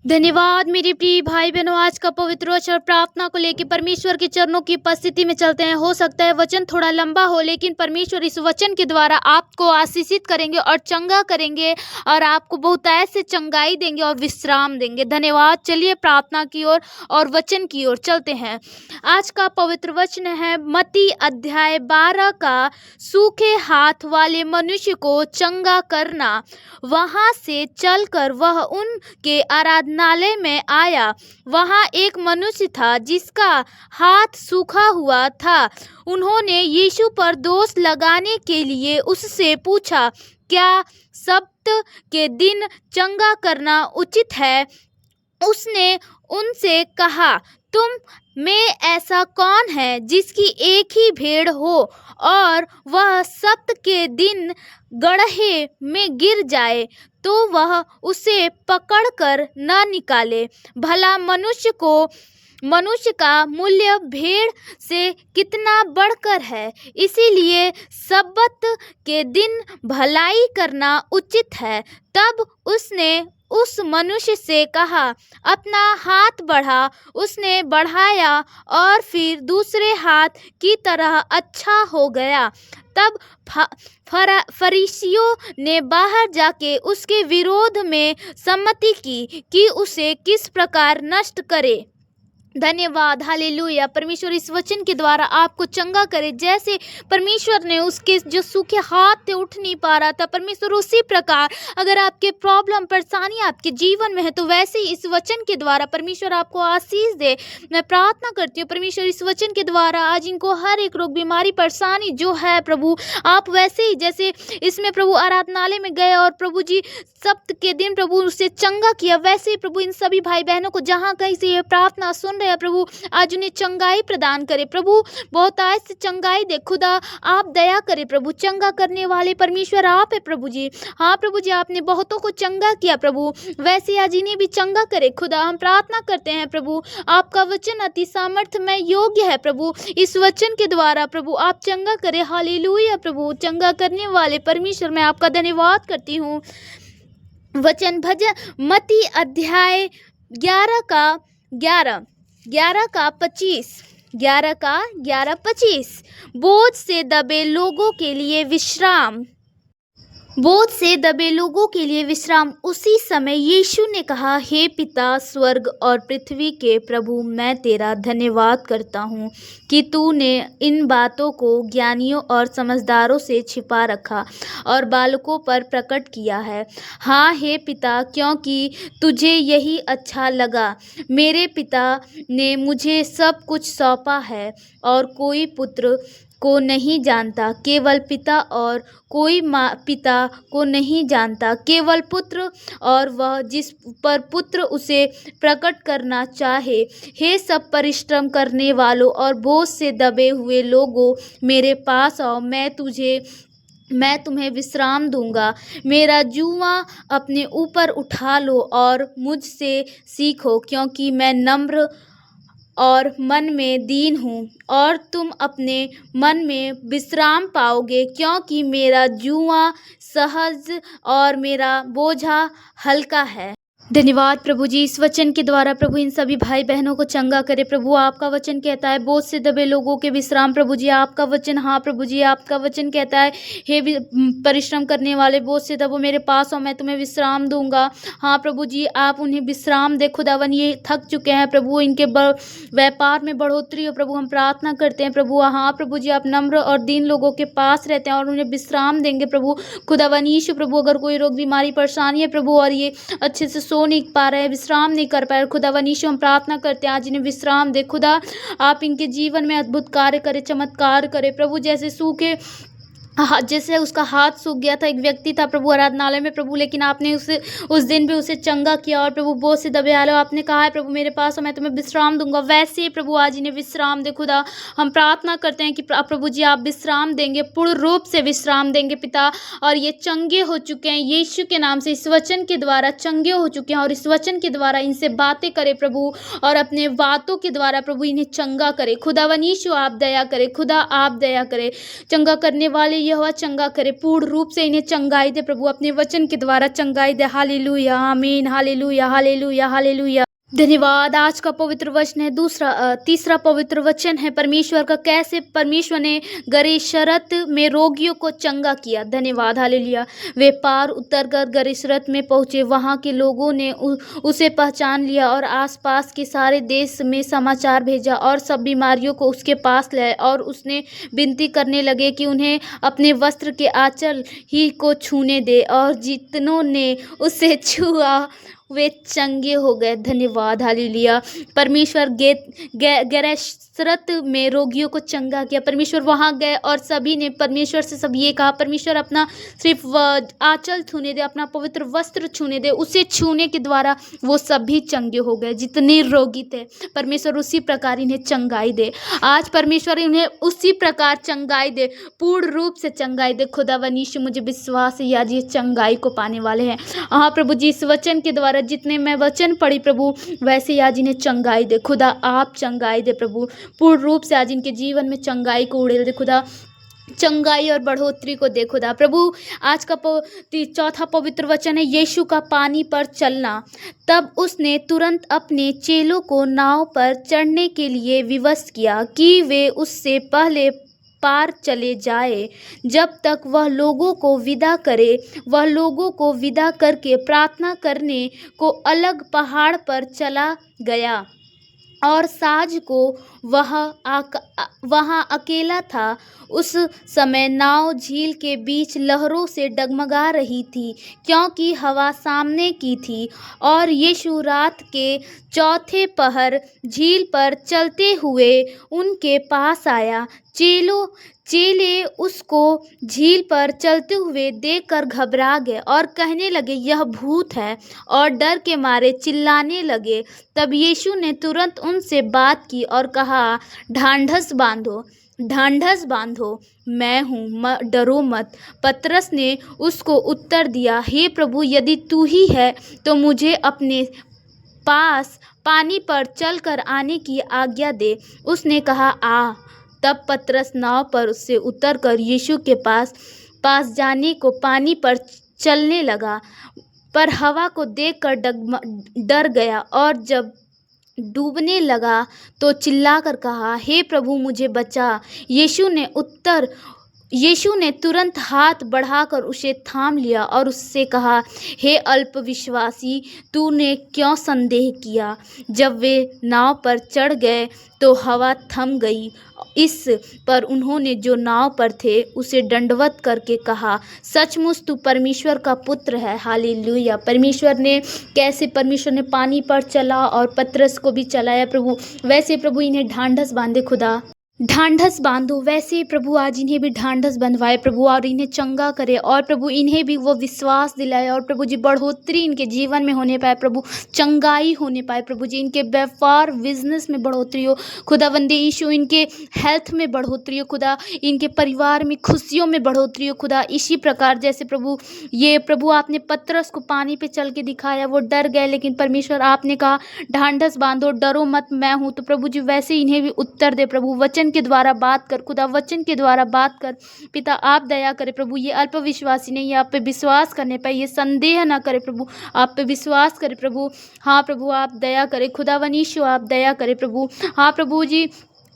धन्यवाद मेरे प्रिय भाई बहनों। आज का पवित्र वचन प्रार्थना को लेकर परमेश्वर के चरणों की उपस्थिति में चलते हैं। हो सकता है वचन थोड़ा लंबा हो, लेकिन परमेश्वर इस वचन के द्वारा आपको आशीषित करेंगे और चंगा करेंगे और आपको बहुतायत से चंगाई देंगे और विश्राम देंगे। धन्यवाद। चलिए प्रार्थना की ओर और वचन की ओर चलते हैं। आज का पवित्र वचन है मत्ती अध्याय 12 का, सूखे हाथ वाले मनुष्य को चंगा करना। वहां से चलकर वह उनके आराधनालय में आया। वहां एक मनुष्य था जिसका हाथ सूखा हुआ था। उन्होंने यीशु पर दोष लगाने के लिए उससे पूछा, क्या सब्त के दिन चंगा करना उचित है? उसने उनसे कहा, तुम में ऐसा कौन है जिसकी एक ही भेड़ हो और वह सब्त के दिन गड्ढे में गिर जाए तो वह उसे पकड़कर न निकाले? भला मनुष्य का मूल्य भेड़ से कितना बढ़कर है। इसीलिए सब्बत के दिन भलाई करना उचित है। तब उसने उस मनुष्य से कहा, अपना हाथ बढ़ा। उसने बढ़ाया और फिर दूसरे हाथ की तरह अच्छा हो गया। तब फरीसियों ने बाहर जाके उसके विरोध में सम्मति की कि उसे किस प्रकार नष्ट करे। धन्यवाद। हालेलुया। परमेश्वर इस वचन के द्वारा आपको चंगा करे। जैसे परमेश्वर ने उसके जो सूखे हाथ थे, उठ नहीं पा रहा था, परमेश्वर उसी प्रकार अगर आपके प्रॉब्लम परेशानी आपके जीवन में है तो वैसे ही इस वचन के द्वारा परमेश्वर आपको आशीष दे। मैं प्रार्थना करती हूँ परमेश्वर इस वचन के द्वारा आज इनको हर एक रोग बीमारी परेशानी जो है प्रभु, आप वैसे ही जैसे इसमें प्रभु आराधनालय में गए और प्रभु जी सब्त के दिन प्रभु उसे चंगा किया, वैसे ही प्रभु इन सभी भाई बहनों को जहाँ कहीं से ये प्रार्थना सुन रहे हैं प्रभु, आज उन्हें चंगाई प्रदान करे प्रभु। बहुतायत से चंगाई दे खुदा, आप दया करे प्रभु। चंगा करने वाले परमेश्वर आप है प्रभु जी। हाँ प्रभु जी, आपने बहुतों को चंगा किया प्रभु, वैसे आज इन्हें भी चंगा करे खुदा। हम प्रार्थना करते हैं प्रभु, आपका वचन अति सामर्थ्यमय योग्य है प्रभु। इस वचन के द्वारा प्रभु आप चंगा करे। हालेलुया प्रभु। चंगा करने वाले परमेश्वर, मैं आपका धन्यवाद करती हूँ। वचन भजन मत्ती अध्याय 11 का 25। बोझ से दबे लोगों के लिए विश्राम। उसी समय यीशु ने कहा, हे पिता स्वर्ग और पृथ्वी के प्रभु, मैं तेरा धन्यवाद करता हूँ कि तूने इन बातों को ज्ञानियों और समझदारों से छिपा रखा और बालकों पर प्रकट किया है। हाँ हे पिता, क्योंकि तुझे यही अच्छा लगा। मेरे पिता ने मुझे सब कुछ सौंपा है और कोई पुत्र को नहीं जानता केवल पिता, और कोई पिता को नहीं जानता केवल पुत्र, और वह जिस पर पुत्र उसे प्रकट करना चाहे। हे सब परिश्रम करने वालों और बोझ से दबे हुए लोगों, मेरे पास आओ, मैं तुम्हें विश्राम दूंगा। मेरा जुआ अपने ऊपर उठा लो और मुझसे सीखो, क्योंकि मैं नम्र और मन में दीन हूँ, और तुम अपने मन में विश्राम पाओगे, क्योंकि मेरा जुआ सहज और मेरा बोझा हल्का है। धन्यवाद प्रभु जी। इस वचन के द्वारा प्रभु इन सभी भाई बहनों को चंगा करे प्रभु। आपका वचन कहता है बोझ से दबे लोगों के विश्राम प्रभु जी। आपका वचन, हाँ प्रभु जी, आपका वचन कहता है हे परिश्रम करने वाले बोझ से दबो, मेरे पास आओ, मैं तुम्हें विश्राम दूंगा। हाँ प्रभु जी, आप उन्हें विश्राम दे खुदावन। ये थक चुके हैं प्रभु, इनके व्यापार में बढ़ोतरी हो प्रभु। हम प्रार्थना करते हैं प्रभु, हाँ प्रभु जी, आप नम्र और दीन लोगों के पास रहते हैं और उन्हें विश्राम देंगे प्रभु खुदावन। यीशु प्रभु, अगर कोई रोग बीमारी परेशानी है प्रभु और ये अच्छे से नहीं पा रहे, विश्राम नहीं कर पा रहे खुदा यीशु, हम प्रार्थना करते हैं आज इन्हें विश्राम दे खुदा। आप इनके जीवन में अद्भुत कार्य करे, चमत्कार करे प्रभु। जैसे उसका हाथ सूख गया था, एक व्यक्ति था प्रभु आराधनालय में प्रभु, लेकिन आपने उस दिन भी उसे चंगा किया और प्रभु बोझ से दबे आलो, आपने कहा है प्रभु मेरे पास मैं तुम्हें विश्राम दूंगा। वैसे ही प्रभु आज इन्हें विश्राम दे खुदा। हम प्रार्थना करते हैं कि प्रभु जी आप विश्राम देंगे, पूर्ण रूप से विश्राम देंगे पिता। और ये चंगे हो चुके हैं यीशु के नाम से, इस वचन के द्वारा चंगे हो चुके हैं, और इस वचन के द्वारा इनसे बातें करे प्रभु, और अपने बातों के द्वारा प्रभु इन्हें चंगा करे खुदावन। यीशु आप दया करे खुदा, आप दया करे। चंगा करने वाले यहोवा चंगा करे, पूर्ण रूप से इन्हें चंगाई दे प्रभु, अपने वचन के द्वारा चंगाई दे। हालेलुया, आमीन, हालेलुया, हालेलुया, हालेलुया। धन्यवाद। आज का पवित्र वचन है तीसरा पवित्र वचन है परमेश्वर का, कैसे परमेश्वर ने गरीशरत में रोगियों को चंगा किया। धन्यवाद, हालेलुया। वे पार उतरकर गरीशरत में पहुंचे, वहां के लोगों ने उसे पहचान लिया और आसपास के सारे देश में समाचार भेजा और सब बीमारियों को उसके पास लाए, और उसने विनती करने लगे कि उन्हें अपने वस्त्र के आंचल ही को छूने दे, और जितनों ने उसे छुआ वे चंगे हो गए। धन्यवाद, हालेलुया। परमेश्वर गैरेशरत में रोगियों को चंगा किया। परमेश्वर वहां गए और सभी ने परमेश्वर से सब ये कहा, परमेश्वर अपना सिर्फ आंचल छूने दे, अपना पवित्र वस्त्र छूने दे। उसे छूने के द्वारा वो सभी चंगे हो गए जितने रोगी थे। परमेश्वर उसी प्रकार इन्हें चंगाई दे। आज परमेश्वर इन्हें उसी प्रकार चंगाई दे, पूर्ण रूप से चंगाई दे। खुदावन यीशु, मुझे विश्वास है आज ये चंगाई को पाने वाले हैं। हाँ प्रभु जी, इस वचन के द्वारा जितने मैं वचन पढ़ी प्रभु, वैसे ही आज इन्हें चंगाई दे। खुदा आप चंगाई दे प्रभु, पूर्ण रूप से आज इनके जीवन में चंगाई को उड़ेल दे खुदा, चंगाई और बढ़ोतरी को दे खुदा। प्रभु आज का चौथा पवित्र वचन है यीशु का पानी पर चलना। तब उसने तुरंत अपने चेलों को नाव पर चढ़ने के लिए विवश किया कि वे उससे पहले पार चले जाए, जब तक वह लोगों को विदा करे। वह लोगों को विदा करके प्रार्थना करने को अलग पहाड़ पर चला गया, और साँझ को वहाँ अकेला था। उस समय नाव झील के बीच लहरों से डगमगा रही थी, क्योंकि हवा सामने की थी। और यीशु रात के चौथे पहर झील पर चलते हुए उनके पास आया। चेले उसको झील पर चलते हुए देखकर घबरा गए और कहने लगे, यह भूत है, और डर के मारे चिल्लाने लगे। तब यीशु ने तुरंत उनसे बात की और कहा, ढांढस बांधो, मैं हूँ, डरो मत। पतरस ने उसको उत्तर दिया, हे प्रभु, यदि तू ही है तो मुझे अपने पास पानी पर चलकर आने की आज्ञा दे। उसने कहा, आ। तब पतरस नाव पर उससे उतरकर यीशु के पास जाने को पानी पर चलने लगा, पर हवा को देखकर डर गया, और जब डूबने लगा तो चिल्लाकर कहा, हे प्रभु, मुझे बचा। यीशु ने तुरंत हाथ बढ़ाकर उसे थाम लिया और उससे कहा, हे अल्पविश्वासी, तूने क्यों संदेह किया। जब वे नाव पर चढ़ गए तो हवा थम गई। इस पर उन्होंने जो नाव पर थे उसे दंडवत करके कहा, सचमुच तू परमेश्वर का पुत्र है। हालेलुया। परमेश्वर ने पानी पर चला और पतरस को भी चलाया प्रभु, वैसे प्रभु इन्हें ढांढस बांधे खुदा, ढांढस बांधो। वैसे ही प्रभु आज इन्हें भी ढांढस बंधवाए प्रभु, और इन्हें चंगा करे, और प्रभु इन्हें भी वो विश्वास दिलाए, और प्रभु जी बढ़ोतरी इनके जीवन में होने पाए प्रभु, चंगाई होने पाए प्रभु जी, इनके व्यापार बिजनेस में बढ़ोतरी हो खुदावंदे यीशु, इनके हेल्थ में बढ़ोतरी हो खुदा, इनके परिवार में खुशियों में बढ़ोतरी हो खुदा। इसी प्रकार जैसे प्रभु आपने पतरस को पानी पे चल के दिखाया, वो डर गए, लेकिन परमेश्वर आपने कहा ढांढस बांधो, डरो मत, मैं हूँ। तो प्रभु जी वैसे इन्हें भी उत्तर दे प्रभु, वचन के द्वारा बात कर खुदा, वचन के द्वारा बात कर पिता। आप दया करे प्रभु, ये अल्पविश्वासी नहीं, आप पे विश्वास करने पर ये संदेह ना करे प्रभु, आप पे विश्वास करे प्रभु। हाँ प्रभु आप दया करे खुदावन यीशु, आप दया करे प्रभु। हाँ प्रभु जी,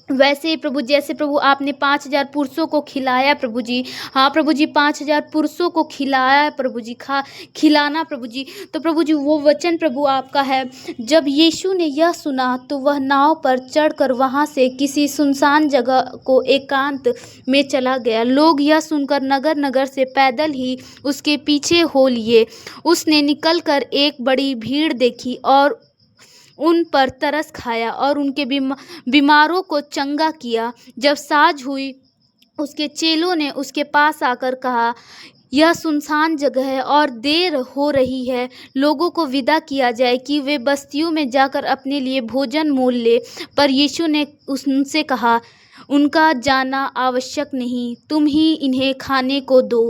वैसे ही प्रभु जैसे प्रभु आपने 5000 पुरुषों को खिलाया प्रभु जी, हाँ प्रभु जी 5000 पुरुषों को खिलाया प्रभु जी, खिलाना प्रभु जी। तो प्रभु जी वो वचन प्रभु आपका है, जब यीशु ने यह सुना तो वह नाव पर चढ़कर वहाँ से किसी सुनसान जगह को एकांत में चला गया। लोग यह सुनकर नगर नगर से पैदल ही उसके पीछे हो लिए। उसने निकलकर एक बड़ी भीड़ देखी और उन पर तरस खाया और उनके बीमारों को चंगा किया। जब साँझ हुई उसके चेलों ने उसके पास आकर कहा, यह सुनसान जगह है और देर हो रही है, लोगों को विदा किया जाए कि वे बस्तियों में जाकर अपने लिए भोजन मोल ले। पर यीशु ने उनसे कहा, उनका जाना आवश्यक नहीं, तुम ही इन्हें खाने को दो।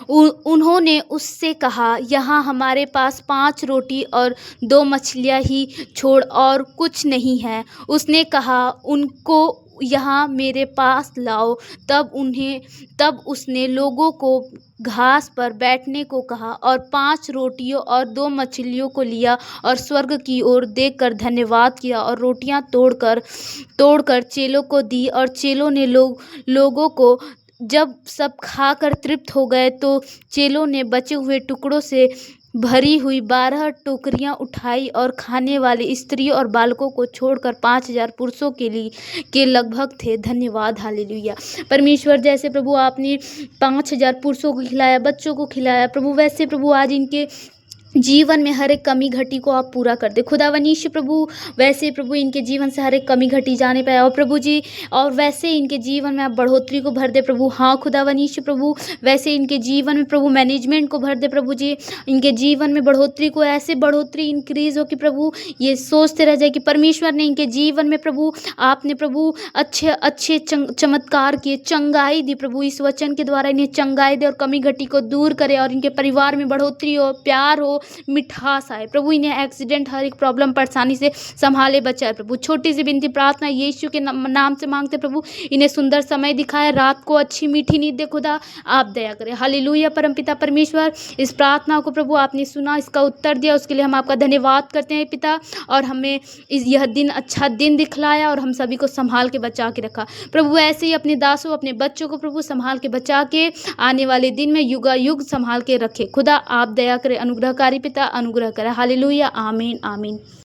उन्होंने उससे कहा, यहाँ हमारे पास 5 रोटी और 2 मछलियाँ ही छोड़ और कुछ नहीं है। उसने कहा, उनको यहाँ मेरे पास लाओ। तब उसने लोगों को घास पर बैठने को कहा और 5 रोटियों और 2 मछलियों को लिया और स्वर्ग की ओर देखकर धन्यवाद किया और रोटियां तोड़कर चेलों को दी। और चेलों ने लोगों को जब सब खाकर तृप्त हो गए तो चेलों ने बचे हुए टुकड़ों से भरी हुई 12 टोकरियां उठाई और खाने वाली स्त्रियों और बालकों को छोड़कर 5,000 पुरुषों के लगभग थे। धन्यवाद, हालेलुया। परमेश्वर, जैसे प्रभु आपने 5,000 पुरुषों को खिलाया, बच्चों को खिलाया प्रभु, वैसे प्रभु आज इनके जीवन में हर एक कमी घटी को आप पूरा कर दे खुदावनीश प्रभु। वैसे प्रभु इनके जीवन से हर एक कमी घटी जाने पाए और प्रभु जी, और वैसे इनके जीवन में आप बढ़ोतरी को भर दे प्रभु। हाँ खुदावनीश प्रभु, वैसे इनके जीवन में प्रभु मैनेजमेंट को भर दे प्रभु जी। इनके जीवन में बढ़ोतरी को, ऐसे बढ़ोतरी इंक्रीज हो कि प्रभु ये सोचते रह जाए कि परमेश्वर ने इनके जीवन में प्रभु, आपने प्रभु अच्छे चमत्कार किए, चंगाई दी प्रभु। इस वचन के द्वारा इन्हें चंगाई दे और कमी घटी को दूर करे और इनके परिवार में बढ़ोतरी हो, प्यार हो, मिठास आए प्रभु। इन्हें एक्सीडेंट, हर एक प्रॉब्लम परेशानी से संभाले बचाए प्रभु। छोटी सी विनती प्रार्थना यीशु के नाम से मांगते प्रभु। इन्हें सुंदर समय दिखाए, रात को अच्छी मीठी नींद दे खुदा, आप दया करें। हालेलुया परमपिता परमेश्वर, इस प्रार्थना को प्रभु आपने सुना, इसका उत्तर दिया, उसके लिए हम आपका धन्यवाद करते हैं पिता। और हमें यह दिन अच्छा दिन दिखलाया और हम सभी को संभाल के बचा के रखा प्रभु। ऐसे ही अपने दासों, अपने बच्चों को प्रभु संभाल के बचा के आने वाले दिन में युगायुग संभाल के रखे खुदा, आप दया करें। अनुग्रहकारी पिता अनुग्रह करें। हालेलुया, आमीन आमीन।